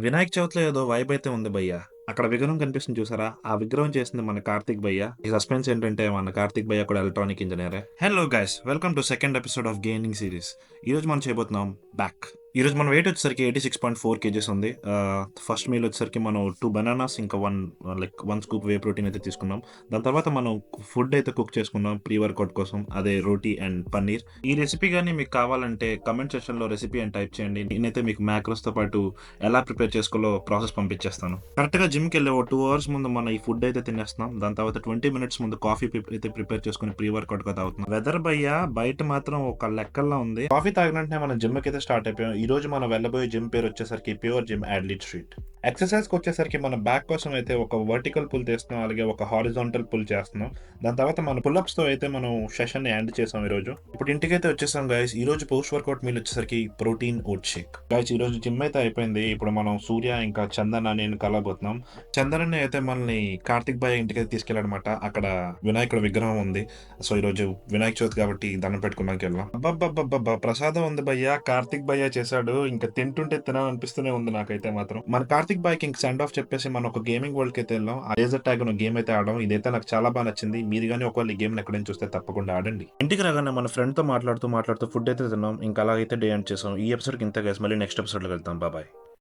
వినాయక చవితిలో ఏదో వైబ్ అయితే ఉంది భయ్య. అక్కడ విగ్రహం కనిపిస్తుంది చూసారా? ఆ విగ్రహం చేసింది మన కార్తిక్ భయ్య. ఈ సస్పెన్స్ ఏంటంటే మన కార్తిక్ భయ్య కూడా ఎలక్ట్రానిక్ ఇంజినీరే. Hello guys, welcome to second episode of gaming series. ఈ రోజు మనం చేయబోతున్నాం బ్యాక్. ఈ రోజు మన వెయిట్ వచ్చేసరికి 86.4 కేజెస్ ఉంది. ఫస్ట్ మీల్ వచ్చేసరికి మనం 2 బనానాస్ ఇంకా 1 స్కూప్ వే ప్రోటీన్ అయితే తీసుకున్నాం. దాని తర్వాత మనం ఫుడ్ అయితే కుక్ చేసుకున్నాం ప్రీ వర్కౌట్ కోసం. అదే రోటీ అండ్ పన్నీర్. ఈ రెసిపీ కానీ మీకు కావాలంటే కమెంట్ సెక్షన్ లో రెసిపీ అని టైప్ చేయండి. నేనైతే మీకు మ్యాక్రోస్ తో పాటు ఎలా ప్రిపేర్ చేసుకోవాలో ప్రాసెస్ పంపించేస్తాను. కరెక్ట్ గా జిమ్ కి వెళ్ళే 2 అవర్స్ ముందు మనం ఈ ఫుడ్ అయితే తినేస్తున్నాం. దాని తర్వాత 20 మినిట్స్ ముందు కాఫీ అయితే ప్రిపేర్ చేసుకుని ప్రీ వర్కౌట్ గా తాగుతున్నాం. వెదర్ భయ్య బయట మాత్రం ఒక లెక్కల్లో ఉంది. కాఫీ తాగినంటే మనం జిమ్ కి అయితే స్టార్ట్ అయిపోయాం. ఈ రోజు మనం వెళ్ళబోయే జిమ్ పేరు వచ్చేసరికి ప్యూర్ జిమ్ అడ్లీట్ స్ట్రీట్. ఎక్సర్సైజ్ కి వచ్చేసరికి మన బ్యాక్ కోసం అయితే ఒక వర్టికల్ పుల్ చేస్తున్నాం, అలాగే ఒక హారిజాంటల్ పుల్ చేస్తున్నాం. దాని తర్వాత మన పుల్అప్స్ తో అయితే మనం సెషన్ ని ఎండ్ చేసాం ఈ రోజు. ఇప్పుడు ఇంటికైతే వచ్చేసాం గైస్. ఈ రోజు పోస్ట్ వర్కౌట్ మీల్ వచ్చేసరికి ప్రోటీన్ ఓట్ షేక్. గైస్ ఈ రోజు జిమ్ అయితే అయిపోయింది. ఇప్పుడు మనం సూర్య ఇంకా చందన్ నేను కలబోతున్నాం. చందన్ అయితే మనల్ని కార్తిక్ బాయ్ ఇంటికైతే తీసుకెళ్ళాడనమాట. అక్కడ వినాయకుడు విగ్రహం ఉంది. సో ఈ రోజు వినాయక చవితి కాబట్టి దండం పెట్టుకున్నాకి వెళ్ళాం. అబ్బబ్బబ్బబ్బా ప్రసాదం ఉంది భయ్య, కార్తిక్ భయ్య చేశాడు. ఇంకా తింటుంటే తినాలనిపిస్తూనే ఉంది నాకైతే మాత్రం. మన కార్తిక్ బాయ్కి ఇంక సెండ్ ఆఫ్ చెప్పేసి మనం ఒక గేమింగ్ వరల్డ్ కి అయితే వెళ్ళాం. ఆ లేజర్ ట్యాగ్ గేమ్ అయితే ఆడడం. ఇదైతే నాకు చాలా బాగా నచ్చింది. మీరు కానీ ఒకవేళ ఈ గేమ్ ఎక్కడైనా చూస్తే తప్పకుండా ఆడండి. ఇంటికి రాగానే మన ఫ్రెండ్ తో మాట్లాడుతూ ఫుడ్ అయితే తిన్నాం. ఇంకా అలాగైతే డే ఎండ్ చేసాం. ఈ ఎపిసోడ్కి ఇంత గైస్, మళ్ళీ నెక్స్ట్ ఎపిసోడ్ లో వెళ్తాం. బాయ్.